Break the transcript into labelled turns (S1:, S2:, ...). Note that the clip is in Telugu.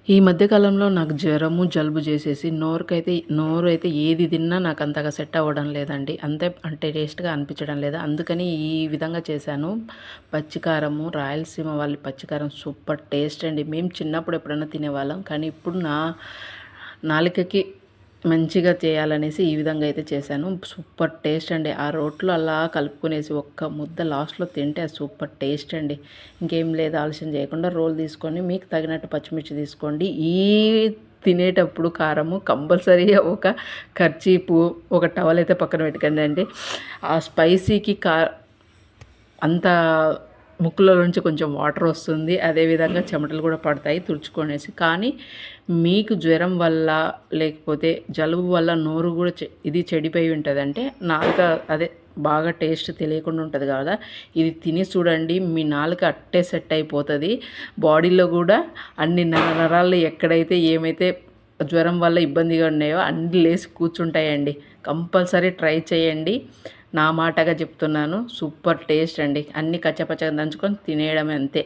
S1: ఈ మధ్య కాలంలో నాకు జ్వరము, జలుబు చేసేసి నోరు అయితే ఏది తిన్నా నాకు అంతగా సెట్ అవ్వడం లేదండి. అంటే టేస్ట్‌గా అనిపించడం లేదు. అందుకని ఈ విధంగా చేశాను. పచ్చికారము, రాయలసీమ వాళ్ళ పచ్చికారం సూపర్ టేస్ట్ అండి. మేము చిన్నప్పుడు ఎప్పుడైనా తినేవాళ్ళం. కానీ ఇప్పుడు నాలుకకి మంచిగా చేయాలనేసి ఈ విధంగా అయితే చేశాను. సూపర్ టేస్ట్ అండి. ఆ రోట్లో అలా కలుపుకునేసి ఒక్క ముద్ద లాస్ట్‌లో తింటే అది సూపర్ టేస్ట్ అండి. ఇంకేం లేదు, ఆలస్యం చేయకుండా రోల్ తీసుకొని మీకు తగినట్టు పచ్చిమిర్చి తీసుకోండి. తినేటప్పుడు కారము కంపల్సరీగా ఒక కర్చీపు, ఒక టవల్ అయితే పక్కన పెట్టుకోండి అండి. ఆ స్పైసీకి అంత ముక్కులో నుంచి కొంచెం వాటర్ వస్తుంది. అదేవిధంగా చెమటలు కూడా పడతాయి తుడుచుకొనేసి. కానీ మీకు జ్వరం వల్ల లేకపోతే జలుబు వల్ల నోరు కూడా ఇది చెడిపోయి ఉంటుందంటే నాలుక అదే బాగా టేస్ట్ తెలియకుండా ఉంటుంది కదా, ఇది తిని చూడండి. మీ నాలుక అట్టే సెట్ అయిపోతుంది. బాడీలో కూడా అన్ని నరాలు ఎక్కడైతే ఏమైతే జ్వరం వల్ల ఇబ్బందిగా ఉన్నాయో అన్ని లేసి కూర్చుంటాయండి. కంపల్సరీ ట్రై చేయండి. నా మాటగా చెప్తున్నాను. సూపర్ టేస్ట్ అండి. అన్నీ కచ్చపచ్చగా దంచుకొని తినేయడమే అంతే.